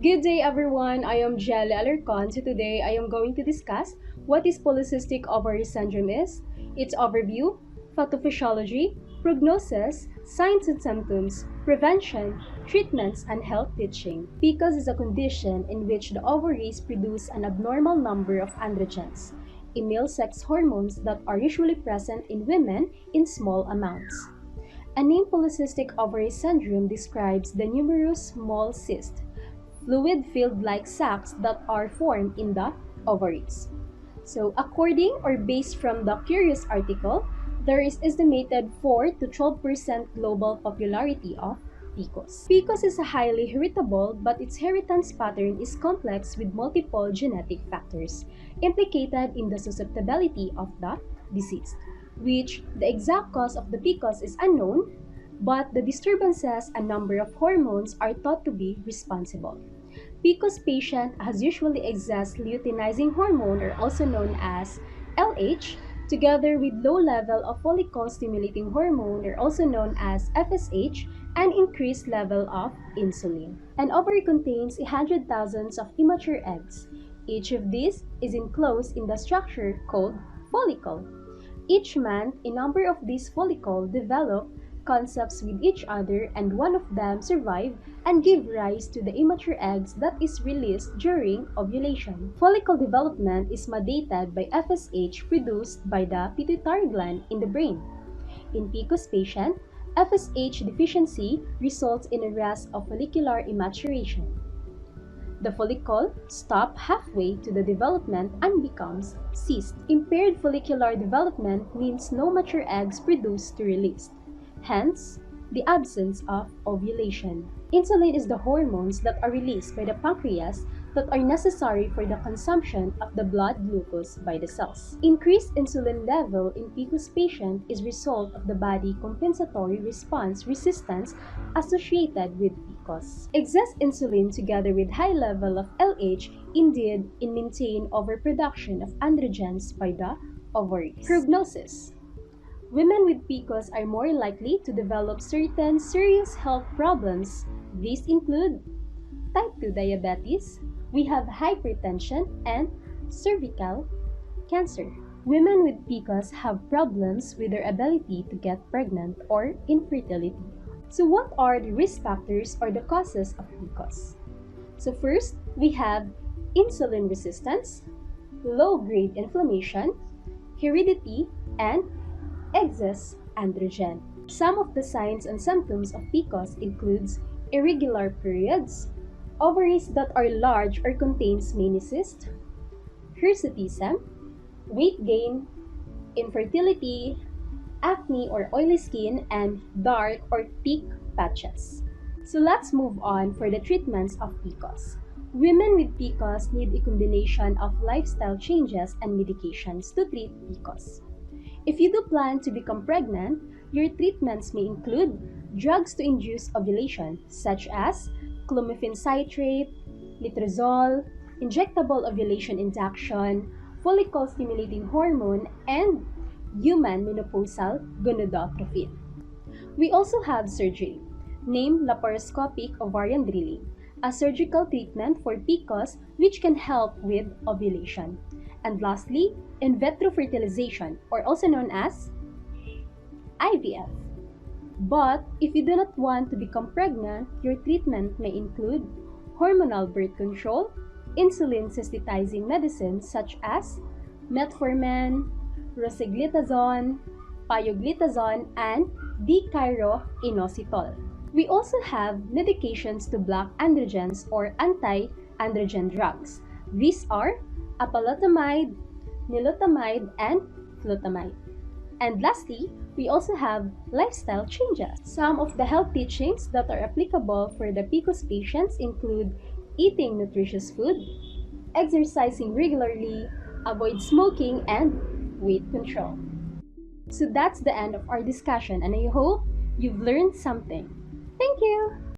Good day everyone, I am Jelly Alarcon. So today I am going to discuss what is polycystic ovary syndrome is, its overview, pathophysiology, prognosis, signs and symptoms, prevention, treatments, and health teaching. PCOS is a condition in which the ovaries produce an abnormal number of androgens, a male sex hormones that are usually present in women in small amounts. A name polycystic ovary syndrome describes the numerous small cysts, fluid-filled like sacs that are formed in the ovaries. So, according or based from the Curious article, there is estimated 4 to 12% global popularity of PCOS. PCOS is a highly heritable, but its heritance pattern is complex with multiple genetic factors implicated in the susceptibility of the disease, which the exact cause of the PCOS is unknown, but the disturbances and number of hormones are thought to be responsible. PCOS patient has usually excess luteinizing hormone, or also known as LH, together with low level of follicle-stimulating hormone, or also known as FSH, and increased level of insulin. An ovary contains 100,000 of immature eggs. Each of these is enclosed in the structure called follicle. Each month, a number of these follicles develop concepts with each other, and one of them survive and give rise to the immature eggs that is released during ovulation. Follicle development is mediated by FSH produced by the pituitary gland in the brain. In PCOS patient, FSH deficiency results in arrest of follicular immaturation. The follicle stops halfway to the development and becomes cyst. Impaired follicular development means no mature eggs produced to release. Hence, the absence of ovulation. Insulin is the hormones that are released by the pancreas that are necessary for the consumption of the blood glucose by the cells. Increased insulin level in PCOS patient is result of the body compensatory response resistance associated with PCOS. Excess insulin together with high level of LH indeed maintain overproduction of androgens by the ovaries. Prognosis. Women with PCOS are more likely to develop certain serious health problems. These include type 2 diabetes, we have hypertension, and cervical cancer. Women with PCOS have problems with their ability to get pregnant or infertility. So what are the risk factors or the causes of PCOS? So first, we have insulin resistance, low-grade inflammation, heredity, and excess androgen. Some of the signs and symptoms of PCOS includes irregular periods, ovaries that are large or contains many cysts, hirsutism, weight gain, infertility, acne or oily skin, and dark or thick patches. So let's move on for the treatments of PCOS. Women with PCOS need a combination of lifestyle changes and medications to treat PCOS. If you do plan to become pregnant, your treatments may include drugs to induce ovulation, such as clomiphene citrate, letrozole, injectable ovulation induction, follicle-stimulating hormone, and human menopausal gonadotropin. We also have surgery, named laparoscopic ovarian drilling, a surgical treatment for PCOS which can help with ovulation. And lastly, in vitro fertilization, or also known as IVF. But if you do not want to become pregnant, your treatment may include hormonal birth control, insulin sensitizing medicines such as metformin, rosiglitazone, pioglitazone, and dichloroinositol. We also have medications to block androgens or anti-androgen drugs. These are apalutamide, nilotamide, and flutamide. And lastly, we also have lifestyle changes. Some of the health teachings that are applicable for the PCOS patients include eating nutritious food, exercising regularly, avoid smoking, and weight control. So that's the end of our discussion, and I hope you've learned something. Thank you!